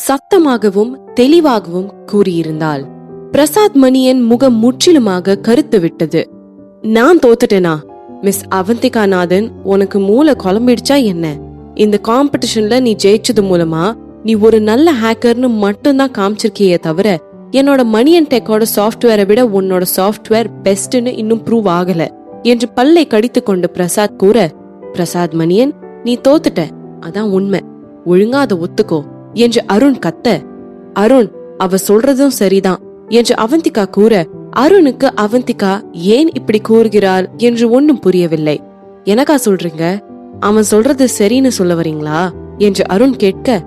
சத்தமாகவும் தெளிவாகவும் கூறியிருந்தாள். பிரசாத் மணியன் முகம் முற்றிலுமாக கருத்து விட்டது. நான் தோத்துட்டேனா? மிஸ் அவந்திகா நாதன், உனக்கு மூளை குழம்பிடுச்சா என்ன? இந்த காம்படிஷன்ல நீ ஜெயிச்சது மூலமா நீ ஒரு நல்ல ஹேக்கர்னு மட்டும்தான் காமிச்சிருக்கியே தவிர என்னோட மணியன் டெக்கோட சாஃப்ட்வேரை விட உன்னோட சாஃப்ட்வேர் பெஸ்ட்னு இன்னும் ப்ரூவ் ஆகல என்று பல்லை கடித்து கொண்டு பிரசாத் கூற, பிரசாத் மணியன், நீ தோத்துட்ட, அதான் உண்மை, ஒழுங்கா அதை ஒத்துக்கோ என்று அருண் கத்த, அருண் அவ சொல்றதும் சரிதான் என்று அவந்திகா கூற, அருணுக்கு அவந்திகா ஏன் இப்படி கூறுகிறாள் என்று ஒன்னும் புரியவில்லை. எனக்கா சொல்றீங்க? அவன் சொல்றது சரின்னு சொல்ல வரீங்களா என்று அருண் கேட்க,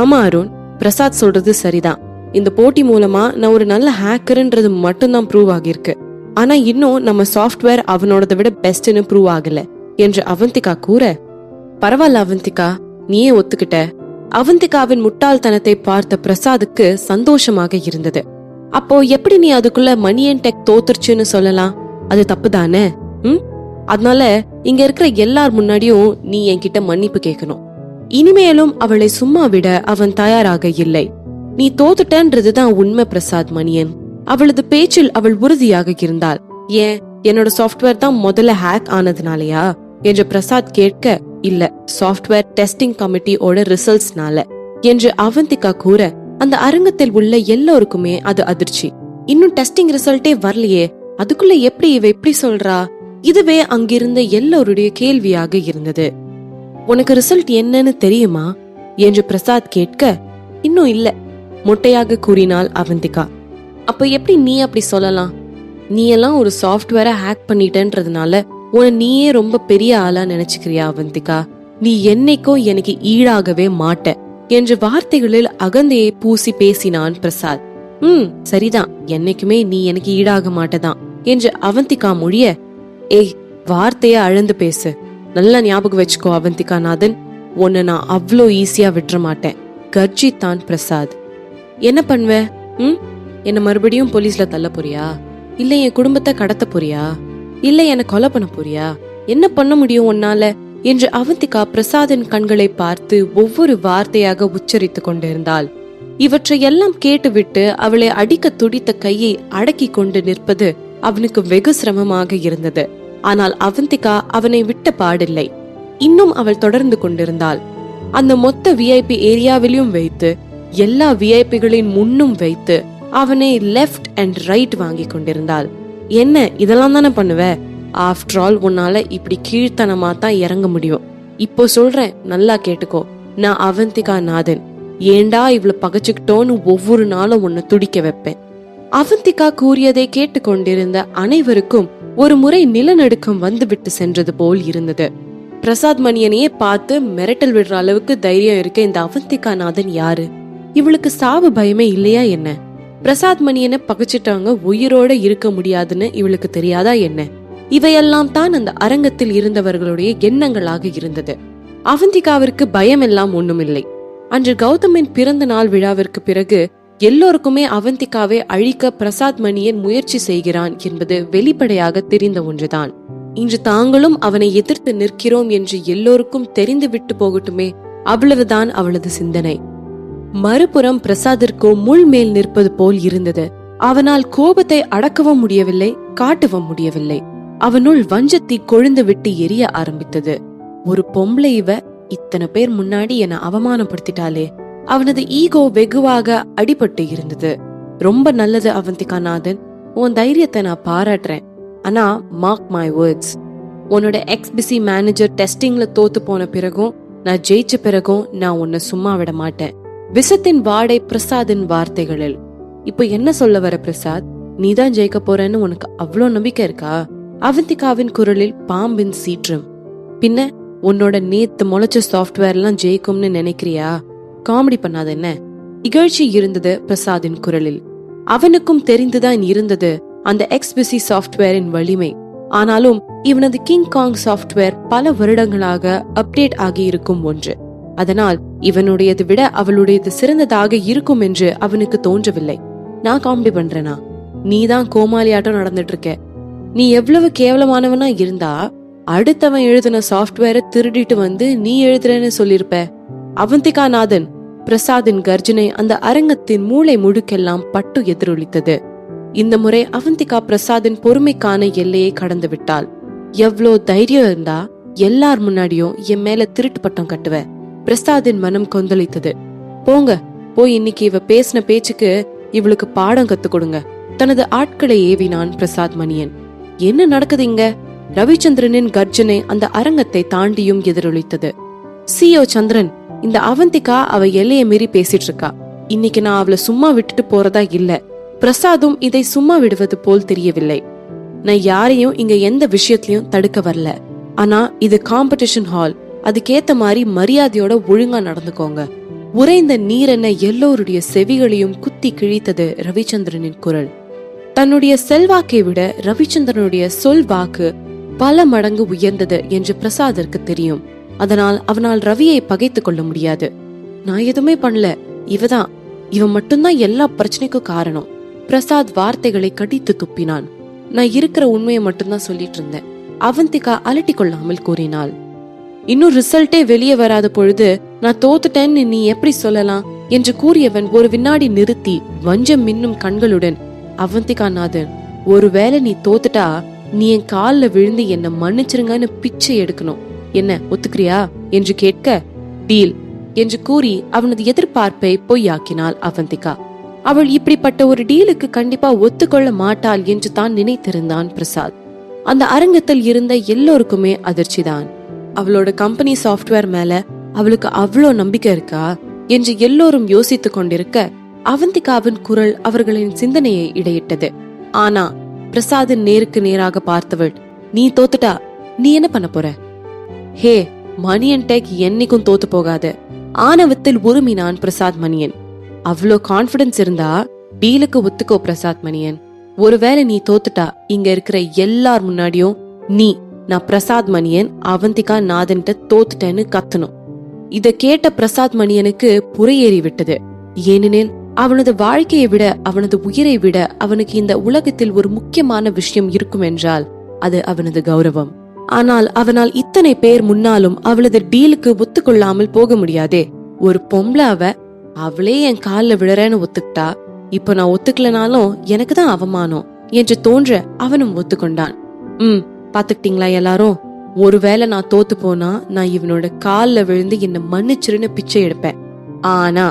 ஆமா அருண், பிரசாத் சொல்றது சரிதான். இந்த போட்டி மூலமா நான் ஒரு நல்ல ஹேக்கர்ன்றது மட்டும்தான் ப்ரூவ் ஆகிருக்கு. ஆனா இன்னும் நம்ம சாஃப்ட்வேர் அவனோடத விட பெஸ்ட்னு ப்ரூவ் ஆகல என்று அவந்திகா கூற, பரவாயில்ல அவந்திகா, நீயே ஒத்துக்கிட்ட. அவந்திகாவின் முட்டாள்தனத்தை பார்த்த பிரசாத்துக்கு சந்தோஷமாக இருந்தது. அப்போ எப்படி நீ அதுக்குள்ள மணியன் டெக் தோத்துருச்சுன்னு சொல்லலாம்? அது தப்புதானே? அதனால இங்க இருக்கிற எல்லார் முன்னாடியும் நீ என்கிட்ட மன்னிப்பு கேட்கணும். இனிமேலும் அவளை சும்மா விட அவன் தயாராக இல்லை. நீ தோத்துட்டன்றதுதான் உண்மை பிரசாத் மணியன். அவளது பேச்சில் அவள் உறுதியாக இருந்தாள். ஏன், என்னோட சாஃப்ட்வேர் தான் முதல்ல ஹேக் ஆனதுனாலயா என்று பிரசாத் கேட்க, இல்ல, சாஃப்ட்வேர் டெஸ்டிங் கமிட்டியோட ரிசல்ட்ஸ்னால என்று அவந்திகா கூற, அந்த அரங்கத்தில் உள்ள எல்லோருக்குமே அது அதிர்ச்சி. இன்னும் டெஸ்டிங் ரிசல்ட்டே வரலையே, அதுக்குள்ள எப்படி இவ எப்படி சொல்றா? இதுவே அங்கிருந்த எல்லோருடைய கேள்வியாக இருந்தது. உனக்கு ரிசல்ட் என்னன்னு தெரியுமா என்று பிரசாத் கேட்க, இன்னும் இல்ல, மொட்டையாக கூறினாள் அவந்திகா. அப்ப எப்படி நீ அப்படி சொல்லலாம்? நீ எல்லாம் ஒரு சாஃப்ட்வேரை ஹேக் பண்ணிட்டன்றதுனால உன நீயே ரொம்ப பெரிய ஆளா நினைச்சுக்கிறியா அவந்திகா? நீ என்னைக்கும் எனக்கு ஈடாகவே மாட்ட என்ற வார்த்தைகளில் அகந்தையை பூசி பேசினான் பிரசாத். சரிதான், என்னைக்குமே நீ எனக்கு ஈடாக மாட்டதான் என்று அவந்திகா மொழிய, ஏய், வார்த்தைய அழந்து பேசு, நல்லா ஞாபகம் வச்சுக்கோ அவந்திகா நாதன், உன்னை நான் அவ்வளோ ஈஸியா விட்டுற மாட்டேன் கர்ஜித்தான் பிரசாத். என்ன பண்ணுவ? என்ன மறுபடியும் போலீஸ்ல தள்ள போறியா? இல்ல என் குடும்பத்தை கடத்த போறியா? இல்ல என்ன கொலை பண்ண போறியா? என்ன பண்ண முடியும் உன்னால என்று அவந்திகா பிரசாதின் கண்களை பார்த்து ஒவ்வொரு வார்த்தையாக உச்சரித்து கொண்டிருந்தாள். இவற்றையெல்லாம் கேட்டுவிட்டு அவளை அடிக்க துடித்த கையை அடக்கி கொண்டு நிற்பது அவனுக்கு வெகு சிரமமாக இருந்தது. ஆனால் அவந்திகா அவனை விட்ட பாடில்லை. இன்னும் அவள் தொடர்ந்து கொண்டிருந்தாள். அந்த மொத்த விஐபி ஏரியாவிலும் வைத்து, எல்லா விஐபிகளின் முன்னும் வைத்து அவனை லெஃப்ட் அண்ட் ரைட் வாங்கி கொண்டிருந்தாள். என்ன, இதெல்லாம் தானே பண்ணுவ? ஆஃப்டர் ஆல் உன்னால இப்படி கீழ்த்தனமா தான் இறங்க முடியும். இப்போ சொல்றேன், நல்லா கேட்டுக்கோ, நான் அவந்திகா நாதன். ஏண்டா இவ்வளவு பகச்சுக்கிட்டோன்னு ஒவ்வொரு நாளும் உன்னை துடிக்க வைப்பேன். அவந்திகா கூறியதை கேட்டுக்கொண்டிருந்த அனைவருக்கும் ஒரு முறை நிலநடுக்கம் வந்துவிட்டு சென்றது போல் இருந்தது. பிரசாத் மணியனையே பார்த்து மிரட்டல் விடுற அளவுக்கு தைரியம் இருக்க இந்த அவந்திகா நாதன் யாரு? இவளுக்கு சாவு பயமே இல்லையா என்ன? பிரசாத் மணியனை பகைச்சிட்டாங்க, உயிரோட இருக்க முடியாதுன்னு இவளுக்கு தெரியாதா என்ன? இவையெல்லாம் தான் அந்த அரங்கத்தில் இருந்தவர்களுடைய எண்ணங்களாக இருந்தது. அவந்திகாவிற்கு பயம் எல்லாம் ஒண்ணுமில்லை. அன்று கௌதமின் பிறந்த நாள் விழாவிற்கு பிறகு எல்லோருக்குமே அவந்திகாவை அழிக்க பிரசாத் மணியன் முயற்சி செய்கிறான் என்பது வெளிப்படையாக தெரிந்த ஒன்றுதான். இன்று தாங்களும் அவனை எதிர்த்து நிற்கிறோம் என்று எல்லோருக்கும் தெரிந்து விட்டு போகட்டுமே, அவ்வளவுதான் அவளது சிந்தனை. மறுபுறம் பிரசாத்திற்கோ முள் மேல் நிற்பது போல் இருந்தது. அவனால் கோபத்தை அடக்கவும் முடியவில்லை, காட்டவும் முடியவில்லை. அவனுள் வஞ்சத்தை கொழுந்து விட்டு எரிய ஆரம்பித்தது. ஒரு பொம்பளை இவ இத்தனை பேர் முன்னாடி என அவமானப்படுத்திட்டாலே. அவனது ஈகோ வெகுவாக அடிபட்டு இருந்தது. ரொம்ப நல்லது அவந்திகா நாதன், உன் தைரியத்தை நான் பாராட்டுறேன். ஆனா மார்க் மை வேர்ட்ஸ், உன்னோட எக்ஸ்பிசி மேனேஜர் டெஸ்டிங்ல தோத்து போன பிறகும் நான் ஜெயிச்ச பிறகும் நான் உன்னை சும்மா விட மாட்டேன். விஷத்தின் வாடை பிரசாதின் வார்த்தைகளில். இப்போ என்ன சொல்ல வர பிரசாத்? நீதான் ஜெயிக்க போறேன்னு உனக்கு அவ்வளோ நம்பிக்கை இருக்கா? அவந்திகாவின் குரலில் பாம்பின் சீற்றம். பின்ன உன்னோட நேத்து முளைச்ச சாஃப்ட்வேர் எல்லாம் ஜெயிக்கும்னு நினைக்கிறியா? காமெடி பண்ணாத என்ன? இகழ்ச்சி இருந்தது பிரசாதின் குரலில். அவனுக்கும் தெரிந்துதான் இருந்தது அந்த எக்ஸ்பிசி சாஃப்ட்வேரின் வலிமை. ஆனாலும் இவனது கிங் காங் சாஃப்ட்வேர் பல வருடங்களாக அப்டேட் ஆகி இருக்கும் ஒன்று. அதனால் இவனுடையது விட அவளுடையது சிறந்ததாக இருக்கும் என்று அவனுக்கு தோன்றவில்லை. நான் காமெடி பண்றேனா? நீதான் கோமாளியாட்டம் நடந்துட்டு இருக்க. நீ எவ்வளவு கேவலமானவனா இருந்தா அடுத்தவன் எழுதின சாஃப்ட்வேரை திருடிட்டு வந்து நீ எழுதுறேன்னு சொல்லிருப்ப. அவந்திகா நாதன், பிரசாதின் கர்ஜனை அந்த அரங்கத்தின் மூளை முழுக்கெல்லாம் பட்டு எதிரொலித்தது. இந்த முறை அவந்திகா பிரசாதின் பொறுமைக்கான எல்லையை கடந்து விட்டாள். எவ்ளோ தைரியம் இருந்தா எல்லார் முன்னாடியும் என் மேல திருட்டு பட்டம் கட்டுவ? பிரசாதின் மனம் கொந்தளித்தது. போங்க, போய் இன்னைக்கு இவ பேசின பேச்சுக்கு இவளுக்கு பாடம் கத்து கொடுங்க. தனது ஆட்களை ஏவினான் பிரசாத் மணியன். என்ன நடக்குது இங்க? ரவிச்சந்திரனின் கர்ஜனை அந்த அரங்கத்தை தாண்டியும் எதிரொலித்தது. சிஓ சந்திரன், இந்த அவந்திகா அவ எல்லையை மீறி பேசிட்டு இருக்கா. இன்னைக்கு நான் அவளை சும்மா விட்டுட்டு போறதா இல்ல. பிரசாதும் இதை சும்மா விடுவது போல் தெரியவில்லை. நான் யாரையும் இங்க எந்த விஷயத்திலயும் தடுக்க வரல. ஆனா இது காம்படிஷன் ஹால், அதுக்கேத்த மாதிரி மரியாதையோட ஒழுங்கா நடந்துக்கோங்க. உறைந்த நீரென்ன எல்லோருடைய செவிகளையும் குத்தி கிழித்தது ரவிச்சந்திரனின் குரல். தன்னுடைய செல்வாக்கை விட ரவிச்சந்திரனுடைய சொல் வாக்கு பல மடங்கு உயர்ந்தது என்று பிரசாதிற்கு தெரியும். அதனால் அவனால் ரவியை பகைத்து கொள்ள முடியாது. நான் எதுவுமே பண்ணல, இவன் மட்டும்தான் எல்லா பிரச்சனைக்கும் காரணம். பிரசாத் வார்த்தைகளை கடித்து துப்பினான். நான் இருக்கிற உண்மையை மட்டும்தான் சொல்லிட்டு இருந்தேன். அவந்திகா அலட்டி கொள்ளாமல் கூறினாள். இன்னும் ரிசல்ட்டே வெளியே வராத பொழுது நான் தோத்துட்டேன்னு நீ எப்படி சொல்லலாம் என்று கூறியவன் ஒரு வினாடி நிறுத்தி வஞ்சம் மின்னும் கண்களுடன், அவந்திகா நாதன், ஒருவேளை நீ தோத்துட்டா நீ என் கால்ல விழுந்து என்ன மன்னிச்சிருங்கன்னு பிச்சை எடுக்கணும். என்ன ஒத்துக்கிறியா என்று கேட்க, டீல் என்று கூறி அவனது எதிர்பார்ப்பை பொய்யாக்கினாள் அவந்திகா. அவள் இப்படிப்பட்ட ஒரு டீலுக்கு கண்டிப்பா ஒத்துக்கொள்ள மாட்டாள் என்று தான் நினைத்திருந்தான் பிரசாத். அந்த அரங்கத்தில் இருந்த எல்லோருக்குமே அதிர்ச்சிதான். அவளோட கம்பெனி சாஃப்ட்வேர் மேல அவளுக்கு அவ்வளோ நம்பிக்கை இருக்கா என்று எல்லோரும் யோசித்துக் கொண்டிருக்க, அவந்திகாவின் குரல் அவர்களின் சிந்தனையை இடையிட்டது. ஆனா பிரசாதின் நேருக்கு நேராக பார்த்தவள், நீ தோத்துட்டா நீ என்ன பண்ண போற? ஹே, மணியன் டெக் என்னைக்கும் தோத்து போகாது. ஆணவத்தில் உருமினான் பிரசாத் மணியன். அவ்வளோ கான்பிடன்ஸ் இருந்தா டீலுக்கு ஒத்துக்கோ பிரசாத் மணியன். ஒருவேளை நீ தோத்துட்டா இங்க இருக்கிற எல்லார் முன்னாடியும் நான் பிரசாத் மணியன் அவந்திகா நாதன்ட்ட தோத்துட்டேன்னு கத்தணும். இத கேட்ட பிரசாத் மணியனுக்கு புறையேறி விட்டது. ஏனெனில் அவனது வாழ்க்கையை விட, அவனது உயிரை விட அவனுக்கு இந்த உலகத்தில் ஒரு முக்கியமான விஷயம் இருக்கும் என்றால் அது அவனது கௌரவம். ஆனால் அவனால் இத்தனை பேர் முன்னாலும் அவளது டீலுக்கு ஒத்துக்கொள்ளாமல் போக முடியாதே. ஒரு பொம்பளை அவளே என் காலில் விழறேன்னு ஒத்துக்கிட்டா, இப்ப நான் ஒத்துக்கலனாலும் எனக்கு தான் அவமானம் என்று தோன்ற அவனும் ஒத்துக்கொண்டான். பாத்துக்கிட்டீங்களா எல்லாரும்? ஒருவேளை நான் தோத்து போனா நான் இவனோட கால்ல விழுந்து என்ன மன்னிச்சிருன்னு பிச்சை எடுப்பேன். ஆனா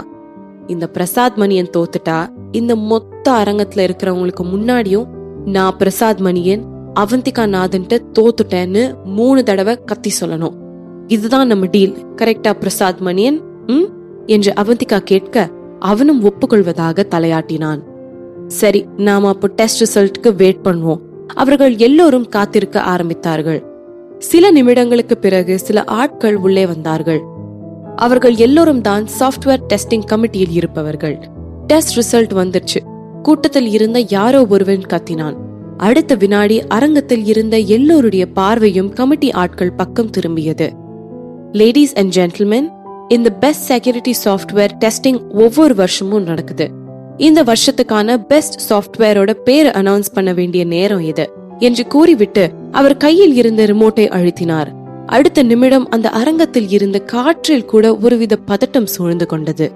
இந்த பிரசாத் மணியன் தோத்துட்டா இந்த மொத்த அரங்கத்துல இருக்கிறவங்களுக்கு முன்னாடியும் நான் பிரசாத் மணியன் அவந்திகா நாதன்ட்டு தோத்துட்டேன்னு 3 தடவை கத்தி சொல்லணும். இதுதான் நம்ம டீல், கரெக்டா பிரசாத் மணியன்? என்று அவந்திகா கேட்க அவனும் ஒப்புக்கொள்வதாக தலையாட்டினான். சரி, நாம அப்போ டெஸ்ட் ரிசல்ட்க்கு வெயிட் பண்ணுவோம். அவர்கள் எல்லோரும் காத்திருக்க ஆரம்பித்தார்கள். சில நிமிடங்களுக்கு பிறகு சில ஆட்கள் உள்ளே வந்தார்கள். அவர்கள் எல்லோரும் தான் சாஃப்ட்வேர் டெஸ்டிங் கமிட்டியில் இருப்பவர்கள். டெஸ்ட் ரிசல்ட் வந்துருச்சு. கூட்டத்தில் இருந்த யாரோ ஒருவன் கத்தினான். அடுத்த வினாடி அரங்கத்தில் இருந்த எல்லோருடைய பார்வையும் கமிட்டி ஆட்கள் பக்கம் திரும்பியது. லேடிஸ் அண்ட் ஜென்டில்மென், இந்த பெஸ்ட் செக்யூரிட்டி சாஃப்ட்வேர் டெஸ்டிங் ஒவ்வொரு வருஷமும் நடக்குது. இந்த வருஷத்துக்கான பெஸ்ட் சாஃப்ட்வேரோட பேரை அனௌன்ஸ் பண்ண வேண்டிய நேரம் இது என்று கூறிவிட்டு அவர் கையில் இருந்த ரிமோட்டை அழுத்தினார். அடுத்த நிமிடம் அந்த அரங்கத்தில் இருந்த காற்றில் கூட ஒருவித பதட்டம் சூழ்ந்து கொண்டது.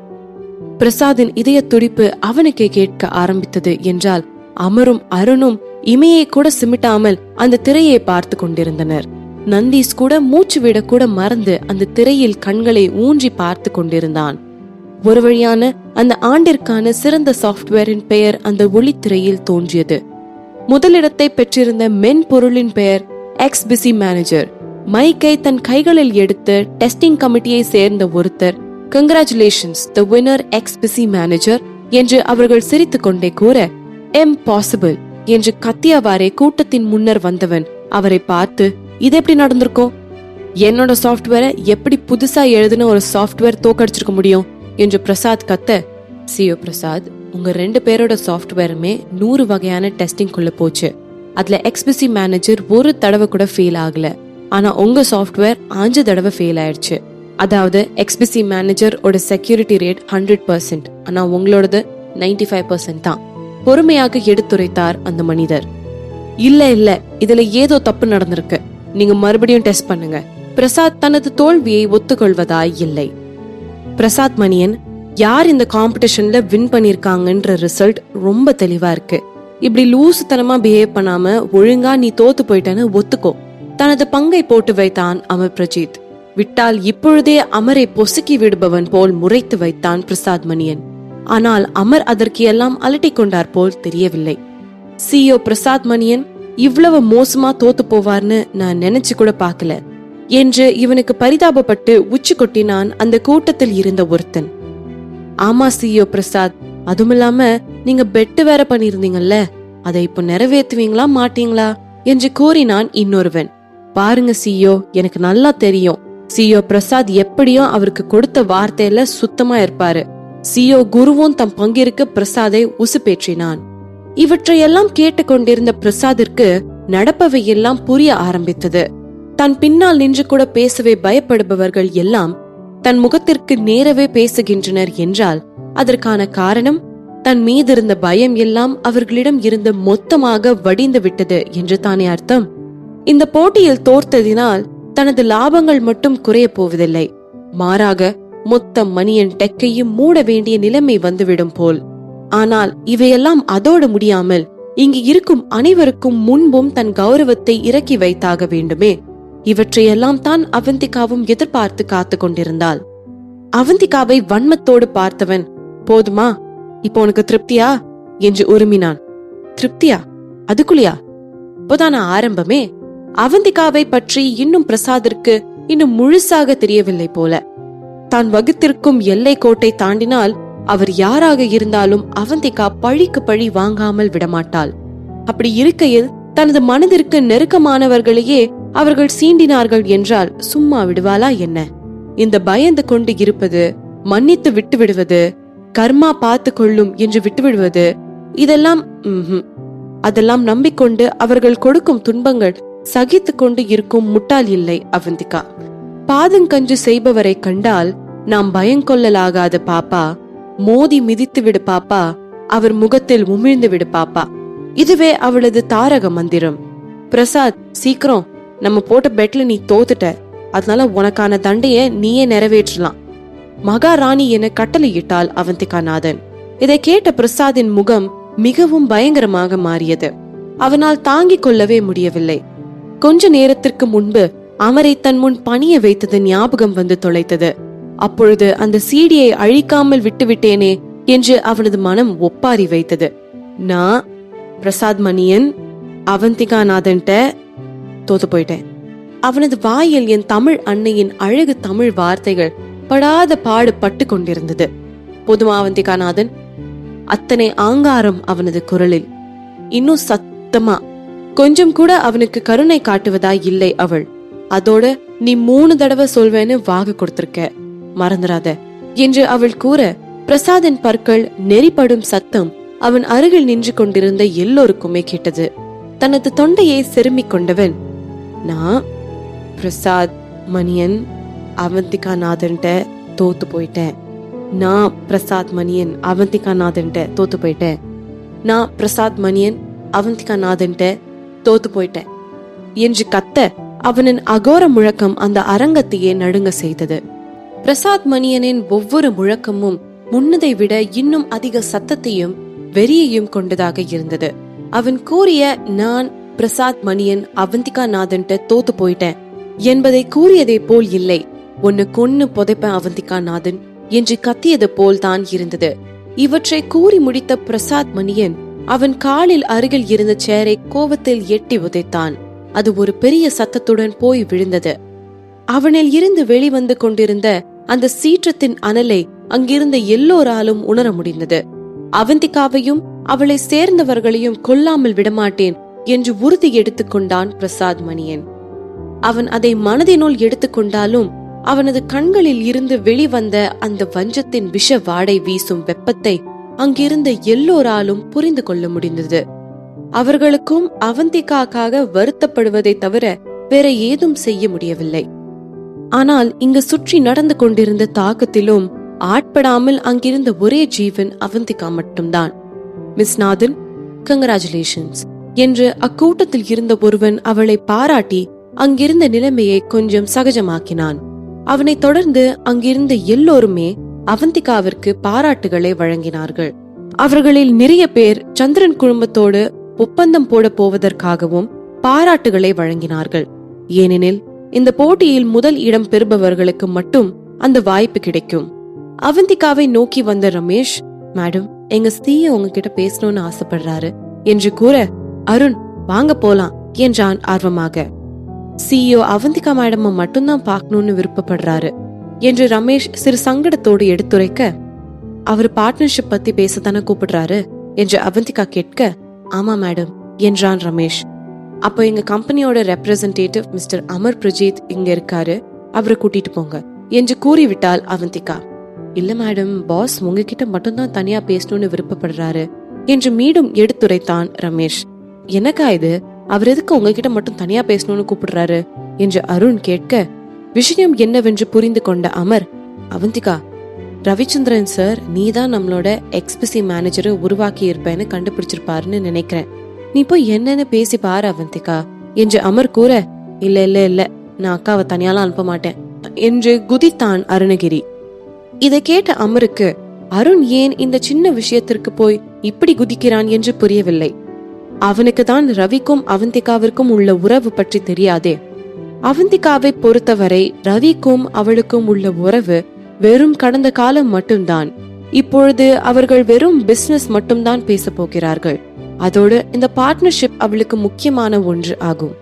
பிரசாதின் இதய துடிப்பு அவனுக்கே கேட்க ஆரம்பித்தது என்றால் அமரும் அருணும் இமையை கூட சிமிட்டாமல் அந்த திரையை பார்த்து கொண்டிருந்தனர். நந்தீஸ் கூட மூச்சு விட கூட மறந்து அந்த திரையில் கண்களை ஊன்றி பார்த்து கொண்டிருந்தான். ஒரு வழியான அந்த ஆண்டிற்கான சிறந்த சாஃப்ட்வேரின் பெயர் அந்த ஒளித்திரையில் தோன்றியது. முதலிடத்தை பெற்றிருந்த மென்பொருளின் பெயர் எக்ஸ்பிசி மேனேஜர். மைக்கை தன் கைகளில் எடுத்து டெஸ்டிங் கமிட்டியை சேர்ந்த ஒருத்தர், கங்க்ராச்சுலேஷன்ஸ் தி வின்னர் எக்ஸ்பிசி மேனேஜர் என்று அவர்கள் சிரித்துக் கொண்டே கூற, இம்பாசிபிள் என்று கத்தியவாறே கூட்டத்தின் முன்னர் வந்தவன் அவரை பார்த்து, இது எப்படி நடந்திருக்கும்? என்னோட சாஃப்ட்வேரை எப்படி புதுசா எழுதின ஒரு சாஃப்ட்வேர் தோக்கடிச்சிருக்க முடியும் என்று பிரசாத் கத்த, சிஓ பிரசாத், உங்க 2 பேரோட சாஃப்ட்வேருமே 100 வகையான டெஸ்டிங் குள்ள போச்சு. அதுல எக்ஸ்பிசி மேனேஜர் ஒரு தடவை கூட ஃபெயில் ஆகல. ஆனா உங்க சாஃப்ட்வேர் 5 தடவை ஃபெயில் ஆயிடுச்சு. அதாவது எக்ஸ்பிசி மேனேஜர் ஓட செக்யூரிட்டி ரேட் 100%, ஆனா உங்களோடது 95% தான். பொறுமையாக எடுத்துரைத்தார் அந்த மனிதர். இல்ல இதுல ஏதோ தப்பு நடந்திருக்கு, நீங்க மறுபடியும் டெஸ்ட் பண்ணுங்க. பிரசாத் தனது தோல்வியை ஒத்துக்கொள்வதாய் இல்லை. பிரசாத் மணியன், யார் இந்த காம்படிஷன்ல வின் பண்ணிருக்காங்கன்ற ரிசல்ட் ரொம்ப தெளிவா இருக்கு. இப்படி லூசுத்தனமா பிஹேவ் பண்ணாம ஒழுங்கா நீ தோத்து போயிட்டேன்னு ஒத்துக்கோ. தனது பங்கை போட்டு வைத்தான் அமர்பிரஜித். விட்டால் இப்பொழுதே அமரை பொசுக்கி விடுபவன் போல் முறைத்து வைத்தான் பிரசாத் மணியன். ஆனால் அமர் அதற்கு எல்லாம் அலட்டிக் கொண்டார் போல் தெரியவில்லை. CEO பிரசாத் மணியன் இவ்வளவு மோசமா தோத்து போவார்னு நான் நினைச்சு கூட பார்க்கல என்று இவனுக்கு பரிதாபப்பட்டு உச்சி கொட்டினான் அந்த கூட்டத்தில் இருந்த ஒருத்தன். ஆமா CEO பிரசாத், அதுமில்லாம நீங்க பெட்டு வேற பண்ணிருந்தீங்கல்ல, அதை இப்போ நிறைவேற்றுவீங்களா மாட்டீங்களா என்று கூறினான் இன்னொருவன். பாருங்க CEO, எனக்கு நல்லா தெரியும் CEO பிரசாத் எப்படியும் அவருக்கு கொடுத்த வார்த்தையில சுத்தமா இருப்பாரு. CEO குருவும் தம் பங்கிற்கு பிரசாதை உசுப்பேற்றினான். இவற்றையெல்லாம் கேட்டுக்கொண்டிருந்த பிரசாதிற்கு நடப்பவையெல்லாம் புரிய ஆரம்பித்தது. தன் பின்னால் நின்று கூட பேசவே பயப்படுபவர்கள் எல்லாம் தன் முகத்திற்கு நேரவே பேசுகின்றனர் என்றால் அதற்கான காரணம் தன் மீது இருந்த பயம் எல்லாம் அவர்களிடம் இருந்து மொத்தமாக வடிந்து விட்டது என்று தானே அர்த்தம். இந்த போட்டியில் தோற்றதினால் தனது லாபங்கள் மட்டும் குறைய போவதில்லை, மாறாக மொத்த மணியன் டெக்கையும் மூட வேண்டிய நிலைமை வந்துவிடும் போல். ஆனால் இவையெல்லாம் அதோடு முடியாமல் இங்கு இருக்கும் அனைவருக்கும் முன்பும் தன் கௌரவத்தை இறக்கி வைத்தாக வேண்டுமே. இவற்றையெல்லாம் தான் அவந்திகாவும் எதிர்பார்த்து காத்து கொண்டிருந்தாள். அவந்திகாவை வன்மத்தோடு பார்த்தவன், போதுமா, இப்போ உனக்கு திருப்தியா என்று உருமினான். திருப்தியா? அதுக்குள்ளியா? இப்போதான ஆரம்பமே. அவந்திகாவை பற்றி இன்னும் பிரசாதிற்கு இன்னும் முழுசாக தெரியவில்லை போல. தான் வகுத்திருக்கும் எல்லை கோட்டை தாண்டினால் அவர் யாராக இருந்தாலும் அவந்திகா பழிக்கு பழி வாங்காமல் விடமாட்டாள். அப்படி இருக்கையில் தனது மனதிற்கு நெருக்கமானவர்களையே அவர்கள் சீண்டினார்கள் என்றால் சும்மா விடுவாளா என்ன? இந்த பயந்து கொண்டு இருப்பது, மன்னித்து விட்டு விடுவது, கர்மா பார்த்து கொள்ளும் என்று விட்டுவிடுவது, இதெல்லாம் அதெல்லாம் நம்பிக்கொண்டு அவர்கள் கொடுக்கும் துன்பங்கள் சகித்து கொண்டு இருக்கும் முட்டாள் இல்லை அவந்திகா. பாதங்கஞ்சு செய்பவரை கண்டால் நாம் பயங்கொள்ளலாகாத பாப்பா, மோதி மிதித்து விடு பாப்பா, அவர் முகத்தில் உமிழ்ந்து விடு பாப்பா. இதுவே அவளது தாரக மந்திரம். பிரசாத், சீக்கிரம், நம்ம போட்ட பெட்ல நீ தோத்துட்ட, அதனால உனக்கான தண்டைய நீயே நிறைவேற்றலாம் மகாராணி என கட்டளையிட்டாள் அவந்திகா நாதன். இதை கேட்ட பிரசாதின் முகம் மிகவும் பயங்கரமாக மாறியது. அவனால் தாங்கிக் கொள்ளவே முடியவில்லை. கொஞ்ச நேரத்திற்கு முன்பு அமரை தன் முன் பணிய வைத்தது ஞாபகம் வந்து தொலைத்தது. அப்பொழுது அந்த சீடியை அழிக்காமல் விட்டுவிட்டேனே என்று அவனது மனம் ஒப்பாரி வைத்தது. நான் பிரசாத் மணியன் அவந்திகா நாதன்ட்ட தோத்து போயிட்டேன். அவனது வாயில் என் தமிழ் அன்னையின் அழகு தமிழ் வார்த்தைகள் படாத பாடு பட்டு கொண்டிருந்தது. பொதுமா அவந்திகா நாதன், அத்தனை ஆங்காரம் அவனது குரலில். இன்னும் சத்தமா, கொஞ்சம் கூட அவனுக்கு கருணை காட்டுவதாய் இல்லை அவள். அதோட நீ 3 தடவை சொல்வேன்னு வாக்கு கொடுத்திருக்க, மறந்துடாத என்று அவள் கூற பிரசாதின் பற்கள் நெறிப்படும் சத்தம் அவன் அருகில் நின்று கொண்டிருந்த எல்லோருக்குமே கேட்டது. தனது தொண்டையை செருமிக் கொண்டவன், நான் பிரசாத் மணியன் அவந்திகா நாதன்ட்ட தோத்து போயிட்டேன். நான் பிரசாத் மணியன் அவந்திகா நாதன்ட்ட தோத்து போயிட்டேன். நான் பிரசாத் மணியன் அவந்திகா நாதன்ட்ட தோத்து போயிட்டேன் என்று கத்த அவனின் அகோர முழக்கம் அந்த அரங்கத்தையே நடுங்க செய்தது. பிரசாத் மணியனின் ஒவ்வொரு முழக்கமும் முன்னதை விட இன்னும் அதிக சத்தத்தையும் வெறியையும் கொண்டதாக இருந்தது. அவன் கூறிய நான் பிரசாத் மணியன் அவந்திகா நாதன்ட்ட தோத்து போயிட்டேன் என்பதை கூறியதை போல் இல்லை, ஒன்னு கொன்னு புதைப்பேன் அவந்திகா நாதன் என்று கத்தியது போல் தான் இருந்தது. இவற்றை கூறி முடித்த பிரசாத் மணியன் அவன் காலில் அருகில் இருந்த சேரை கோபத்தில் எட்டி உதைத்தான். அது ஒரு பெரிய சத்தத்துடன் போய் விழுந்தது. அவனில் இருந்து வெளிவந்து கொண்டிருந்த அந்த சீற்றத்தின் அனலை அங்கிருந்த எல்லோராலும் உணர முடிந்தது. அவந்திகாவையும் அவளை சேர்ந்தவர்களையும் கொல்லாமல் விடமாட்டேன் என்று உறுதி எடுத்துக்கொண்டான் பிரசாத் மணியன். அவன் அதை மனதினுள் எடுத்துக்கொண்டாலும் அவனது கண்களில் இருந்து வெளிவந்த அந்த வஞ்சத்தின் விஷ வாடை வீசும் வெப்பத்தை அங்கிருந்த எல்லோராலும் புரிந்து கொள்ள முடிந்தது. அவர்களுக்கும் அவந்திகாக்காக வருத்தப்படுவதை தவிர வேற ஏதும் செய்ய முடியவில்லை. ஆனால் இங்கு சுற்றி நடந்து கொண்டிருந்த தாக்கத்திலும் ஆட்படாமல் அங்கிருந்த ஒரே ஜீவன் அவந்திகா மட்டும்தான். மிஸ் நாதன், கங்க்ராச்சுலேஷன்ஸ் என்று அக்கூட்டத்தில் இருந்த ஒருவன் அவளை பாராட்டி அங்கிருந்த நிலைமையை கொஞ்சம் சகஜமாக்கினான். அவனை தொடர்ந்து அங்கிருந்த எல்லோருமே அவந்திகாவிற்கு பாராட்டுகளை வழங்கினார்கள். அவர்களில் நிறைய பேர் சந்திரன் குடும்பத்தோடு ஒப்பந்தம் போட போவதற்காகவும் பாராட்டுகளை வழங்கினார்கள். ஏனெனில் இந்த போட்டியில் முதல் இடம் பெறுபவர்களுக்கு மட்டும் அந்த வாய்ப்பு கிடைக்கும். அவந்திகாவை நோக்கி வந்த ரமேஷ், மேடம், எங்க CEO உங்ககிட்ட பேசணும்னு ஆசைப்படுறாரு என்று கூற, அருண் வாங்க போலாம் என்றான் ஆர்வமாக. CEO அவந்திகா மேடம் மட்டும்தான் பார்க்கணும்னு விருப்பப்படுறாரு என்று ரமேஷ் சிறு சங்கடத்தோடு எடுத்துரைக்க, அவர் பார்ட்னர்ஷிப் பத்தி பேசத்தானே கூப்பிடுறாரு என்று அவந்திகா கேட்க, ஆமா மேடம் என்றான் ரமேஷ். அப்போ எங்க கம்பெனியோட ரெப்ரசன்டேட்டிவ் மிஸ்டர் அமர் பிரஜித் இங்க இருக்காரு, அவரை கூட்டிட்டு போங்க என்று கூறிவிட்டாள் அவந்திகா. இல்ல மேடம், பாஸ் உங்ககிட்ட மட்டும்தான் தனியா பேசணும்னு விருப்பப்படுறாரு என்று மீண்டும் எடுத்துரைத்தான் ரமேஷ். எனக்கா இது, அவர் எதுக்கு உங்ககிட்ட மட்டும் தனியா பேசணும்னு கூப்பிடுறாரு என்று அருண் கேட்க, விஷயம் என்னவென்று புரிந்து கொண்ட அமர், அவந்திகா, ரவிச்சந்திரன் சார் நீதான் நம்மளோட எக்ஸ்பிசி மேனேஜரை உருவாக்கி இருப்பேன்னு கண்டுபிடிச்சிருப்பாருன்னு நினைக்கிறேன். நீ போய் என்னன்னு பேசி பாரு அவந்திகா என்று அமர் கூற, இல்ல இல்ல இல்ல, நான் அக்காவை தனியாலாம் அனுப்ப மாட்டேன் என்று குதித்தான் அருணகிரி. இதை கேட்ட அமருக்கு அருண் ஏன் இந்த சின்ன விஷயத்திற்கு போய் இப்படி குதிக்கிறான் என்று புரியவில்லை. அவனுக்கு தான் ரவிக்கும் அவந்திகாவிற்கும் உள்ள உறவு பற்றி தெரியாதே. அவந்திகாவை பொறுத்தவரை ரவிக்கும் அவளுக்கும் உள்ள உறவு வெறும் கடந்த காலம் மட்டும்தான். இப்பொழுது அவர்கள் வெறும் பிசினஸ் மட்டும்தான் பேச போகிறார்கள். அதோடு இந்த பார்ட்னர்ஷிப் அவளுக்கு முக்கியமான ஒன்று ஆகும்.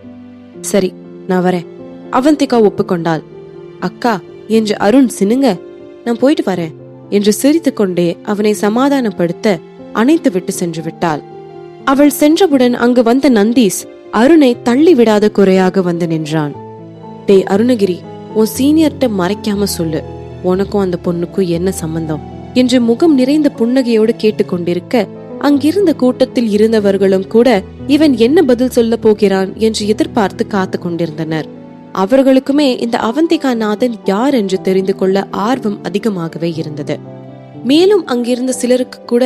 சரி, நான் வரேன், அவந்திகா ஒப்புக்கொண்டாள். அக்கா என்று அருண் சினுங்க, நான் போயிட்டு வரேன் என்று சிரித்துக் கொண்டே அவனை சமாதானப்படுத்த அணைத்து விட்டு சென்று விட்டாள். அவள் சென்றவுடன் அங்கு வந்த நந்தீஸ் அருணை தள்ளி விடாத குறையாக வந்து நின்றான். டே அருணகிரி, உன் சீனியர்கிட்ட மறைக்காம சொல்லு, உனக்கும் அந்த பொண்ணுக்கும் என்ன சம்பந்தம் என்று முகம் நிறைந்த புன்னகையோடு கேட்டுக்கொண்டிருக்க, அங்கிருந்த கூட்டத்தில் இருந்தவர்களும் கூட இவன் என்ன பதில் சொல்ல போகிறான் என்று எதிர்பார்த்து காத்து கொண்டிருந்தனர். அவர்களுக்குமே இந்த அவந்திகா நாதன் யார் என்று தெரிந்து கொள்ள ஆர்வம் அதிகமாகவே இருந்தது. மேலும் அங்கிருந்த சிலருக்கு கூட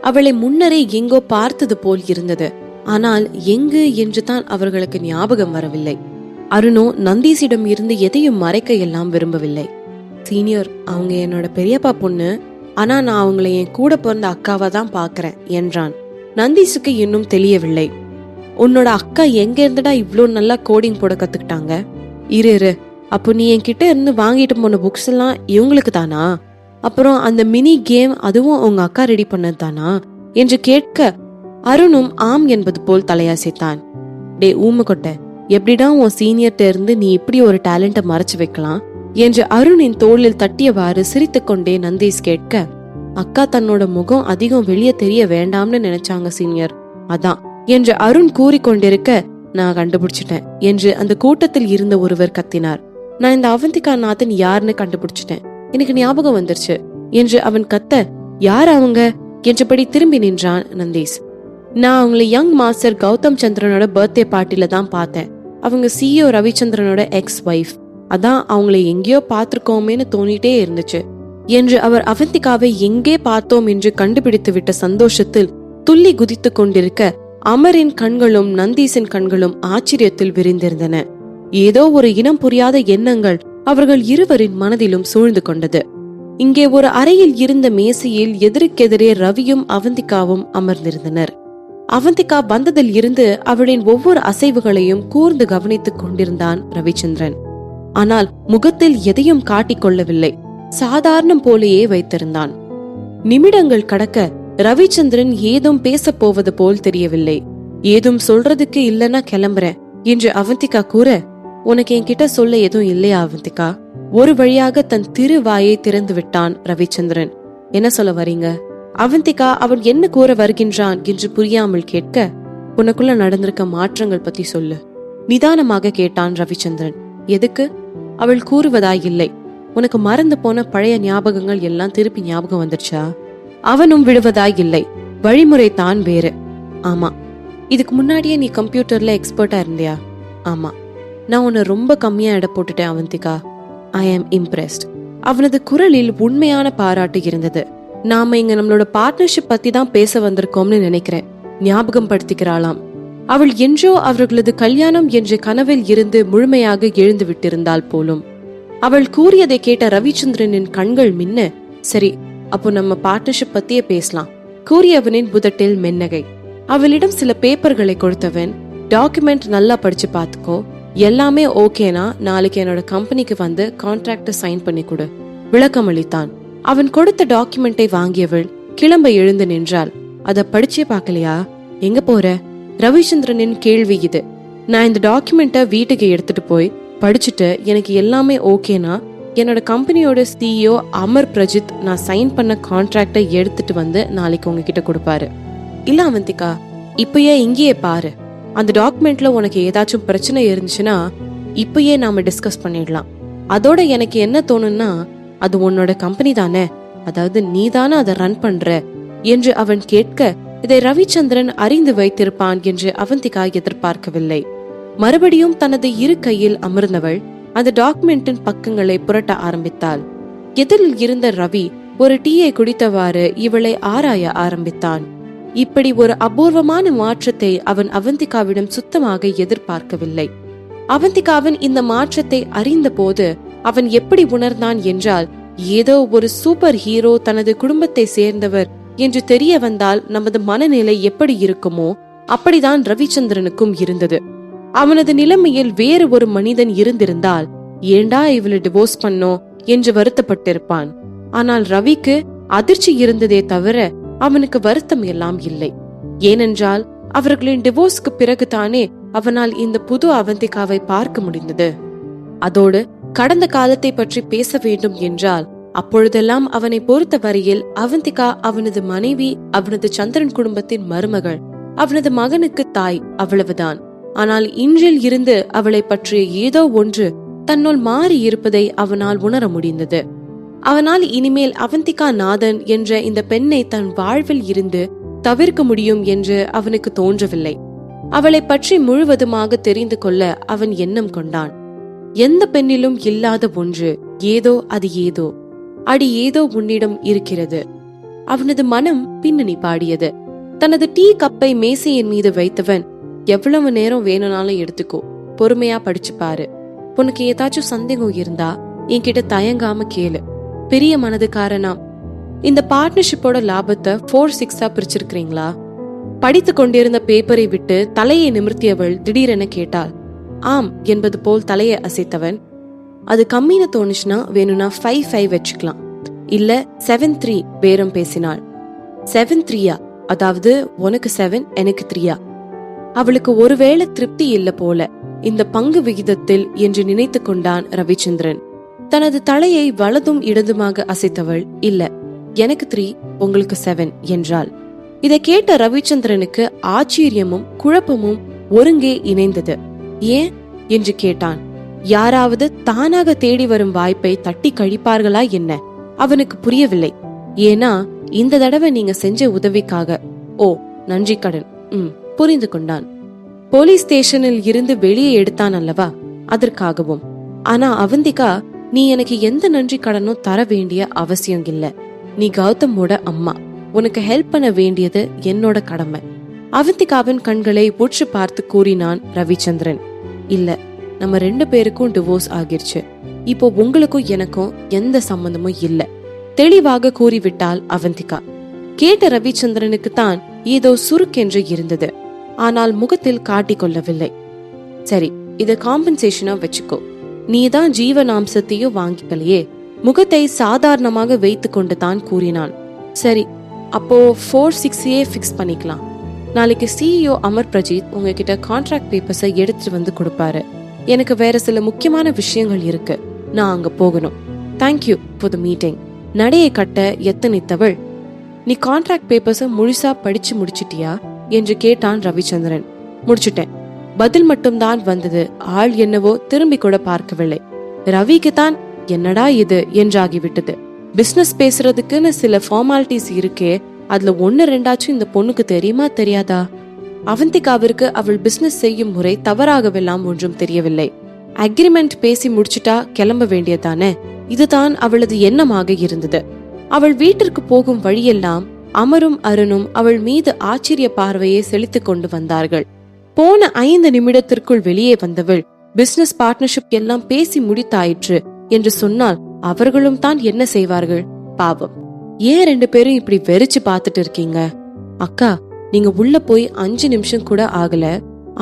அவளை முன்னரே எங்கோ பார்த்தது போல் இருந்தது. ஆனால் எங்கு என்று தான் அவர்களுக்கு ஞாபகம் வரவில்லை. அருணோ நந்தீசிடம் இருந்து எதையும் மறைக்க எல்லாம் விரும்பவில்லை. சீனியர், அவங்க என்னோட பெரியப்பா பொண்ணு, ஆனா நான் அவங்கள என் கூட பிறந்த அக்காவா தான் பாக்குறேன் என்றான். நந்தீஸுக்கு இன்னும் தெரியவில்லை. உன்னோட அக்கா எங்க இருந்துடா இவ்ளோ நல்லா கோடிங் போட கத்துக்கிட்டாங்க? இரு, அப்போ நீ என்கிட்ட இருந்து வாங்கிட்டு போன புக்ஸ் எல்லாம் இவங்களுக்கு தானா? அப்புறம் அந்த மினி கேம் அதுவும் உங்க அக்கா ரெடி பண்ணது தானா என்று கேட்க, அருணும் ஆம் என்பது போல் தலையாசித்தான். டே ஊமக்கொட்டை, எப்படிடா உன் சீனியர்ட்ட இருந்து நீ இப்படி ஒரு டேலண்ட மறைச்சு வைக்கலாம் என்று அருணின் தோளில் தட்டியவாறு சிரித்துக் கொண்டே நந்தீஸ் கேட்க, அக்கா தன்னோட முகம் அதிகம் வெளியே தெரிய வேண்டாம்னு நினைச்சாங்க சீனியர், அதான் என்று அருண் கூறிக்கொண்டிருக்க, நான் கண்டுபிடிச்சிட்டேன் என்று அந்த கூட்டத்தில் இருந்த ஒருவர் கத்தினார். நான் இந்த அவந்திகா நாதன் யாருன்னு கண்டுபிடிச்சிட்டேன், எனக்கு ஞாபகம் வந்துருச்சு என்று அவன் கத்த, யார் அவங்க என்றபடி திரும்பி நின்றான் நந்தீஸ். நான் அவங்களை யங் மாஸ்டர் கௌதம் சந்திரனோட பர்த்டே பார்ட்டில தான் பார்த்தேன். அவங்க CEO ரவிச்சந்திரனோட எக்ஸ் வைஃப். அதான் அவங்களை எங்கேயோ பார்த்திருக்கோமேன்னு தோணிட்டே இருந்துச்சு என்று அவர் அவந்திகாவை எங்கே பார்த்தோம் என்று கண்டுபிடித்து விட்ட சந்தோஷத்தில் துள்ளி குதித்து கொண்டிருக்க, அமரின் கண்களும் நந்தீசின் கண்களும் ஆச்சரியத்தில் விரிந்திருந்தன. ஏதோ ஒரு இனம் புரியாத எண்ணங்கள் அவர்கள் இருவரின் மனதிலும் சூழ்ந்து கொண்டது. இங்கே ஒரு அறையில் இருந்த மேசையில் எதிர்க்கெதிரே ரவியும் அவந்திகாவும் அமர்ந்திருந்தனர். அவந்திகா வந்ததில் இருந்து அவளின் ஒவ்வொரு அசைவுகளையும் கூர்ந்து கவனித்துக் கொண்டிருந்தான் ரவிச்சந்திரன். ஆனால் முகத்தில் எதையும் காட்டிக் கொள்ளவில்லை, சாதாரணம் போலேயே வைத்திருந்தான். நிமிடங்கள் கடக்க ரவிச்சந்திரன் ஏதும் பேச போவது போல் தெரியவில்லை. ஏதும் சொல்றதுக்கு இல்லன்னா கிளம்புறேன் என்று அவந்திகா கூற, உனக்கு என்கிட்ட சொல்ல எதுவும் இல்லையா அவந்திகா? ஒரு வழியாக தன் திருவாயை திறந்து விட்டான் ரவிச்சந்திரன். என்ன சொல்ல வரீங்க? அவந்திகா அவன் என்ன கூற வருகின்றான் என்று புரியாமல் கேட்க, உனக்குள்ள நடந்திருக்க மாற்றங்கள் பத்தி சொல்லு நிதானமாக கேட்டான் ரவிச்சந்திரன். எதுக்கு? அவள் கூறுவதாயில்லை. உனக்கு மறந்து போன பழைய ஞாபகங்கள் எல்லாம் திருப்பி ஞாபகம் வந்துருச்சா? அவனும் விடுவதாயில்லை. வழிமுறை தான் வேறு. ஆமா. இதுக்கு முன்னாடியே நீ கம்ப்யூட்டர்ல எக்ஸ்பர்ட்டா இருந்தியா? ஆமா. நான் உன்னை ரொம்ப கம்மியா எடை போட்டுட்டேன் அவந்திகா. ஐ ஆம் இம்ப்ரெஸ்ட். அவனது குரலில் உண்மையான பாராட்டு இருந்தது. நாம இங்க நம்மளோட பார்ட்னர்ஷிப் பத்தி தான் பேச வந்திருக்கோம்னு நினைக்கிறேன். ஞாபகம் படுத்திக்கிறாளாம். அவள் என்றோ அவர்களது கல்யாணம் என்ற கனவில் இருந்து முழுமையாக எழுந்து விட்டிருந்தாள் போலும். அவள் கூறியதை கேட்ட ரவிச்சந்திரனின் கண்கள் மின்ன, சரி, அப்போ நம்ம பார்ட்னர்ஷிப் பத்தியே பேசலாம் கூறியவனின் புதட்டில் மென்னகை. அவளிடம் சில பேப்பர்களை கொடுத்தவன், டாக்குமெண்ட் நல்லா படிச்சு பாத்துக்கோ, எல்லாமே ஓகேனா நாளைக்கு என்னோட கம்பெனிக்கு வந்து கான்ட்ராக்ட சைன் பண்ணி கொடு, விளக்கம் அளித்தான். அவன் கொடுத்த டாக்குமெண்டை வாங்கியவள் கிளம்ப எழுந்து நின்றாள். அத படிச்சே பாக்கலையா? எங்க போற? ரவிச்சந்திரனின் கேள்வி இது. நான் இந்த டாக்குமெண்ட்டை வீட்டுக்கு எடுத்துட்டு போய் படிச்சுட்டு எனக்கு எல்லாமே ஓகேனா என்னோட கம்பெனியோட CEO அமர் பிரஜித் நான் சைன் பண்ண கான்ட்ராக்டை எடுத்துட்டு வந்து நாளைக்கு உங்ககிட்ட கொடுப்பாரு. இல்ல அவந்திகா, இப்பயே இங்கேயே பாரு. அந்த டாக்குமெண்ட்ல உனக்கு ஏதாச்சும் பிரச்சனை இருந்துச்சுன்னா இப்பயே நாம டிஸ்கஸ் பண்ணிடலாம். அதோட எனக்கு என்ன தோணும்னா, அது உன்னோட கம்பெனி தானே, அதாவது நீ தானே அதை ரன் பண்ற என்று அவன் கேட்க, இதை ரவிச்சந்திரன் அறிந்து வைத்திருப்பான் என்று அவந்திகா எதிர்பார்க்கவில்லை. மறுபடியும் தனது இரு கையில் அமர்ந்தவள் அந்த டாக்குமெண்டின் பக்கங்களை புரட்ட ஆரம்பித்தாள். எதிரில் இருந்த ரவி ஒரு டீயை குடித்தவாறு இவளை ஆராய ஆரம்பித்தான். இப்படி ஒரு அபூர்வமான மாற்றத்தை அவன் அவந்திகாவிடம் சுத்தமாக எதிர்பார்க்கவில்லை. அவந்திகாவின் இந்த மாற்றத்தை அறிந்த போது அவன் எப்படி உணர்ந்தான் என்றால், ஏதோ ஒரு சூப்பர் ஹீரோ தனது குடும்பத்தை சேர்ந்தவர் என்று தெரிய வந்தால் நமது மனநிலை எப்படி இருக்குமோ அப்படிதான் ரவிச்சந்திரனுக்கும் இருந்தது. அவனது நிலைமையில் வேறு ஒரு மனிதன் இருந்திருந்தால் ஏண்டா இவளை டிவோர்ஸ் பண்ணோ என்று வருத்தப்பட்டிருப்பான். ஆனால் ரவிக்கு அதிர்ச்சி இருந்ததே தவிர அவனுக்கு வருத்தம் எல்லாம் இல்லை. ஏனென்றால் அவர்களின் டிவோர்ஸ்க்கு பிறகுதானே அவனால் இந்த புது அவந்திகாவை பார்க்க முடிந்தது. அதோடு கடந்த காலத்தை பற்றி பேச வேண்டும் என்றால் அப்பொழுதெல்லாம் அவனை பொறுத்த வரையில் அவந்திகா அவனது மனைவி, அவனது சந்திரன் குடும்பத்தின் மருமகள், அவனது மகனுக்கு தாய், அவ்வளவுதான். ஆனால் இன்றில் இருந்து அவளை பற்றிய ஏதோ ஒன்று தன்னுள் மாறி இருப்பதை அவனால் உணர முடிந்தது. அவனால் இனிமேல் அவந்திகா நாதன் என்ற இந்த பெண்ணை தன் வாழ்வில் இருந்து தவிர்க்க முடியும் என்று அவனுக்கு தோன்றவில்லை. அவளை பற்றி முழுவதுமாக தெரிந்து கொள்ள அவன் எண்ணம் கொண்டான். எந்த பெண்ணிலும் இல்லாத ஒன்று, ஏதோ அது ஏதோ, அடி ஏதோ உன்னிடம் இருக்கிறது. அவனது மனம் பின்னணி பாடியது. தனது டீ கப்பை மேசையின் மீது வைத்தவன், எவ்வளவு நேரம் வேணும்னாலும் எடுத்துக்கோ, பொறுமையா படிச்சு பாரு, உனக்கு ஏதாச்சும் சந்தேகம் இருந்தா என்கிட்ட தயங்காம கேளு, பெரிய மனதுக்காரனாம். இந்த பார்ட்னர்ஷிப்போட லாபத்தை 4/6 பிரிச்சிருக்கிறீங்களா? படித்து கொண்டிருந்த பேப்பரை விட்டு தலையை நிமிர்த்தியவள் திடீரென கேட்டாள். ஆம் என்பது போல் தலையை அசைத்தவன், அது கம்மின்னு தோணுச்சுன்னா வேணும்னா 5/5 வச்சுக்கலாம், இல்ல 7/3 பேரம் பேசினாள். 7/3, அதாவது உனக்கு 7 எனக்கு 3. அவளுக்கு ஒருவேளை திருப்தி இல்ல போல இந்த பங்கு விகிதத்தில் என்று நினைத்து கொண்டான் ரவிச்சந்திரன். தனது தலையை வலதும் இடதுமாக அசைத்தவள், இல்ல எனக்கு 3 உங்களுக்கு 7 என்றாள். இதை கேட்ட ரவிச்சந்திரனுக்கு ஆச்சரியமும் குழப்பமும் ஒருங்கே இணைந்தது. ஏன் என்று கேட்டான். யாராவது தானாக தேடி வரும் வாய்ப்பை தட்டி கழிப்பார்களா என்ன? அவனுக்கு புரியவில்லை. ஏன்னா இந்த தடவை நீங்க செஞ்ச உதவிக்காக. ஓ, நன்றி கடன். புரிந்து கொண்டான். போலீஸ் ஸ்டேஷனில் இருந்து வெளியே எடுத்தான் அல்லவா, அதற்காகவும். ஆனா அவந்திகா, நீ எனக்கு எந்த நன்றி கடனும் தர வேண்டிய அவசியம் இல்ல. நீ கௌதமோட அம்மா, உனக்கு ஹெல்ப் பண்ண வேண்டியது என்னோட கடமை. அவந்திகாவின் கண்களை உற்று பார்த்து கூறினான் ரவிச்சந்திரன். இல்ல, நம்ம 2 பேருக்கும் டிவோர்ஸ் ஆகிருச்சு. இப்போ உங்களுக்கும் எனக்கும் எந்த சம்பந்தமும் இல்ல, தெளிவாக கூறிவிட்டாள் அவந்திகா. கேட்ட ரவிச்சந்திரனுக்கு தான் ஏதோ சுருக்கென்று இருந்தது. ஆனால் முகத்தில் காட்டிக்கொள்ளவில்லை. சரி, இத காம்பன்சேஷனா வச்சுக்கோ, நீதான் ஜீவனாம்சத்தையும் வாங்கிக்கலையே. முகத்தை சாதாரணமாக வைத்து கொண்டு தான் கூறினான். சரி, அப்போ 4/6 ஃபிக்ஸ் பண்ணிக்கலாம். நாளைக்கு CEO அமர் பிரஜித் உங்ககிட்ட கான்ட்ராக்ட் பேப்பர்ஸை எடுத்துட்டு வந்து கொடுப்பாரு. எனக்கு வேற சில முக்கியமான விஷயங்கள் இருக்கு, நான் அங்க போகணும். Thank you for the meeting. நடையை கட்ட எத்தனித்தவள், நீ கான்ட்ராக்ட் பேப்பர்ஸை முழுசா படிச்சு முடிச்சிட்டியா என்று கேட்டான் ரவிச்சந்திரன். முடிச்சுட்டேன். பதில் மட்டும்தான் வந்தது. ஆள் என்னவோ திரும்பி கூட பார்க்கவில்லை. ரவிக்கு தான் என்னடா இது என்றாகிவிட்டது. பிசினஸ் பேசுறதுக்குன்னு சில ஃபார்மாலிட்டிஸ் இருக்கே, அதுல 1-2 இந்த பொண்ணுக்கு தெரியுமா தெரியாதா? அவந்திகாவிற்கு அவள் பிசினஸ் செய்யும் முறை தவறாகவெல்லாம் ஒன்றும் தெரியவில்லை. அக்ரிமெண்ட் பேசி முடிச்சுட்டா கிளம்ப வேண்டியதானே, இதுதான் அவளது எண்ணமாக இருந்தது. அவள் வீட்டிற்கு போகும் வழியெல்லாம் அமரும் அருணும் அவள் மீது ஆச்சரிய பார்வையை செலுத்திக் கொண்டு வந்தார்கள். போன 5 நிமிடத்திற்குள் வெளியே வந்தவள், பிசினஸ் பார்ட்னர்ஷிப் எல்லாம் பேசி முடித்தாயிற்று என்று சொன்னால் அவர்களும் தான் என்ன செய்வார்கள்? பாவம், ஏன் 2 பேரும் இப்படி வெறிச்சு பாத்துட்டு இருக்கீங்க? அக்கா, நீங்க உள்ள போய் 5 நிமிஷம் கூட ஆகல,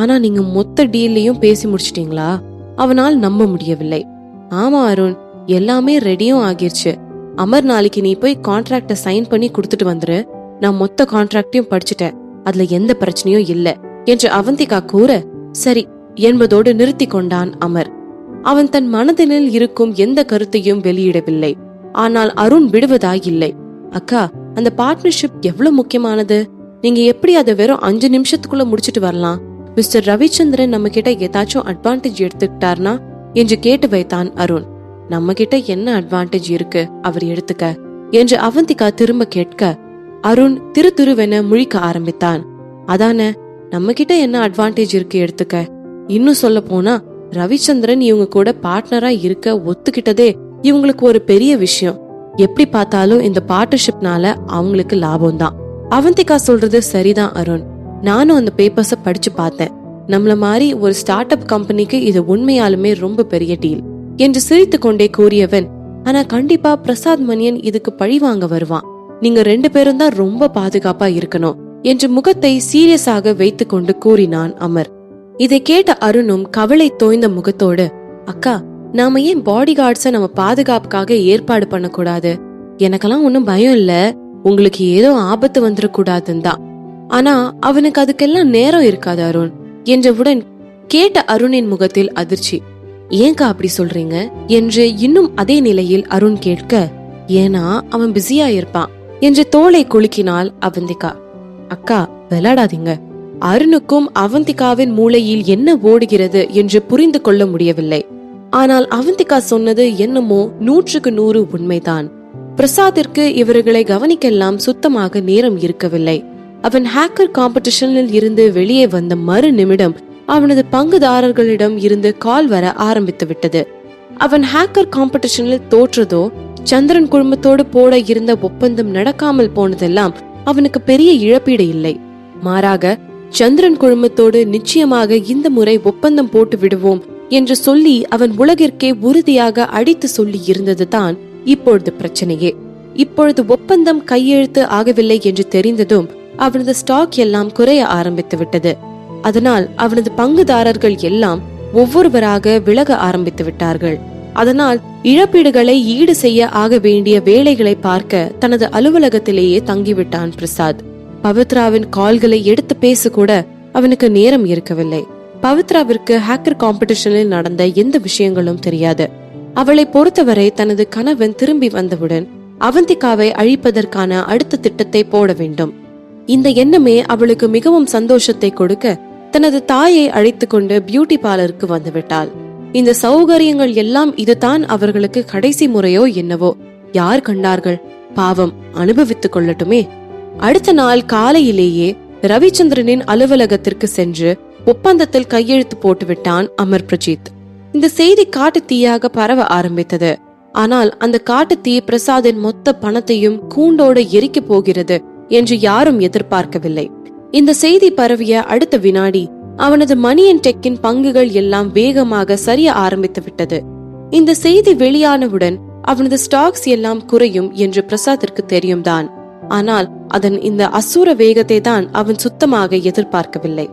ஆனா நீங்க மொத்த டீல்லையும் பேசி முடிச்சிட்டீங்களா? அவனால் நம்ப முடியவில்லை. ஆமா அருண், எல்லாமே ரெடியும் ஆகிருச்சு. அமர், நாளைக்கு நீ போய் கான்ட்ராக்ட சைன் பண்ணி குடுத்துட்டு வந்துரு. நான் மொத்த கான்ட்ராக்டையும் படிச்சுட்டேன், அதுல எந்த பிரச்சனையும் இல்ல என்று அவந்திகா கூற, சரி என்பதோடு நிறுத்தி கொண்டான் அமர். அவன் தன் மனதினில் இருக்கும் எந்த கருத்தையும் வெளியிடவில்லை. ஆனால் அருண் விடுவதாய் இல்லை. அக்கா, அந்த பார்ட்னர்ஷிப் எவ்வளவு முக்கியமானது. நீங்க எப்படி அதை வெறும் 5 நிமிஷத்துக்குள்ள முடிச்சிட்டு வரலாம்? மிஸ்டர் ரவிச்சந்திரன் நம்ம கிட்ட ஏதாச்சும் அட்வான்டேஜ் எடுத்துக்கிட்டார்னா என்று கேட்டு வைத்தான் அருண். நம்ம கிட்ட என்ன அட்வான்டேஜ் இருக்கு அவர் எடுத்துக்க என்று அவந்திகா திரும்ப கேட்க, அருண் திருவென முழிக்க ஆரம்பித்தான். அதானே, நம்ம கிட்ட என்ன அட்வான்டேஜ் இருக்கு எடுத்துக்க? இன்னும் சொல்ல போனா ரவிச்சந்திரன் இவங்க கூட பார்ட்னரா இருக்க ஒத்துக்கிட்டதே இவங்களுக்கு ஒரு பெரிய விஷயம். எப்படி பார்த்தாலும் இந்த பார்ட்னர்ஷிப்னால அவங்களுக்கு லாபம் தான். அவந்திகா சொல்றது சரிதான் அருண், நானும் அந்த பேப்பர்ஸ படிச்சு பார்த்தேன். நம்மள மாதிரி ஒரு ஸ்டார்ட் அப் கம்பெனிக்கு இது உண்மையாலுமே ரொம்ப பெரிய டீல் என்று சிரித்து கொண்டே கூறியவன், ஆனா கண்டிப்பா பிரசாத் மணியன் இதுக்கு பழி வாங்க வருவான். நீங்க 2 பேரும் தான் ரொம்ப பாதுகாப்பா இருக்கணும் என்று முகத்தை சீரியஸாக வைத்துக் கொண்டு கூறினான் அமர். இதை கேட்ட அருணும் கவலை தோய்ந்த முகத்தோடு, அக்கா, நாம ஏன் பாடி கார்ட்ஸ நம்ம பாதுகாப்புக்காக ஏற்பாடு பண்ண கூடாது? எனக்கெல்லாம் ஒன்னும் பயம் இல்ல, உங்களுக்கு ஏதோ ஆபத்து வந்துடக்கூடாதுன்னு தான். ஆனா அவனுக்கு அதுக்கெல்லாம் நேரம் இருக்காது அருண் என்றவுடன் கேட்ட அருணின் முகத்தில் அதிர்ச்சி. ஏங்கா அப்படி சொல்றீங்க என்று இன்னும் அதே நிலையில் அருண் கேட்க, ஏன்னா அவன் பிஸியா இருப்பான் என்று தோளை குலுக்கினாள் அவந்திகா. அக்கா, விளையாடாதீங்க. அருணுக்கும் அவந்திகாவின் மூளையில் என்ன ஓடுகிறது என்று புரிந்து கொள்ள முடியவில்லை. ஆனால் அவந்திகா சொன்னது என்னமோ 100க்கு 100 உண்மைதான். பிரசாத்திற்கு இவர்களை கவனிக்கெல்லாம் சுத்தமாக நேரம் இருக்கவில்லை. அவன் ஹேக்கர் காம்படிஷனில் இருந்து வெளியே வந்த மறு நிமிடம் அவனது பங்குதாரர்களிடம் இருந்து கால் வர ஆரம்பித்து விட்டது. அவன் ஹேக்கர் காம்படிஷனில் தோற்றதோ, சந்திரன் குழுமத்தோடு போட இருந்த ஒப்பந்தம் நடக்காமல் போனதெல்லாம் அவனுக்கு பெரிய இழப்பீடு இல்லை. மாறாக சந்திரன் குழுமத்தோடு நிச்சயமாக இந்த முறை ஒப்பந்தம் போட்டு விடுவோம் என்று சொல்லி அவன் உலகிற்கே உறுதியாக அடித்து சொல்லி இருந்தது தான் இப்பொழுது பிரச்சனையே. இப்பொழுது ஒப்பந்தம் கையெழுத்து ஆகவில்லை என்று தெரிந்ததும் அவனது ஸ்டாக் எல்லாம் குறைய ஆரம்பித்து விட்டது. அதனால் அவனது பங்குதாரர்கள் எல்லாம் ஒவ்வொருவராக விலக ஆரம்பித்து விட்டார்கள். அதனால் இழப்பீடுகளை ஈடு செய்ய ஆக வேண்டிய வேலைகளை பார்க்க தனது அலுவலகத்திலேயே தங்கிவிட்டான் பிரசாத். பவித்ராவின் கால்களை எடுத்து பேச கூட அவனுக்கு நேரம் இருக்கவில்லை. பவித்ராவிற்கு ஹேக்கர் காம்படிஷனில் நடந்த எந்த விஷயங்களும் தெரியாது. அவளை பொறுத்தவரை தனது கணவன் திரும்பி வந்தவுடன் அவந்திகாவை அழிப்பதற்கான அடுத்த திட்டத்தை போட வேண்டும். இந்த எண்ணமே அவளுக்கு மிகவும் சந்தோஷத்தை கொடுக்க தனது தாயை அழைத்து கொண்டு பியூட்டி பார்லருக்கு வந்துவிட்டாள். இந்த சௌகரியங்கள் எல்லாம் இதுதான் அவர்களுக்கு கடைசி முறையோ என்னவோ, யார் கண்டார்கள்? பாவம், அனுபவித்துக் கொள்ளட்டுமே. அடுத்த நாள் காலையிலேயே ரவிச்சந்திரனின் அலுவலகத்திற்கு சென்று ஒப்பந்தத்தில் கையெழுத்து போட்டுவிட்டான் அமர் பிரஜித். இந்த செய்தி காட்டு தீயாக பரவ ஆரம்பித்தது. ஆனால் அந்த காட்டு தீ பிரசாதின் மொத்த பணத்தையும் கூண்டோடு எரிக்க போகிறது என்று யாரும் எதிர்பார்க்கவில்லை. இந்த செய்தி பரவிய அடுத்த வினாடி அவனது மணி அண்ட் டெக்கின் பங்குகள் எல்லாம் வேகமாக சரிய ஆரம்பித்து விட்டது. இந்த செய்தி வெளியானவுடன் அவனது ஸ்டாக்ஸ் எல்லாம் குறையும் என்று பிரசாத்திற்கு தெரியும் தான். ஆனால் அதன் இந்த அசூர வேகத்தை தான் அவன் சுத்தமாக எதிர்பார்க்கவில்லை.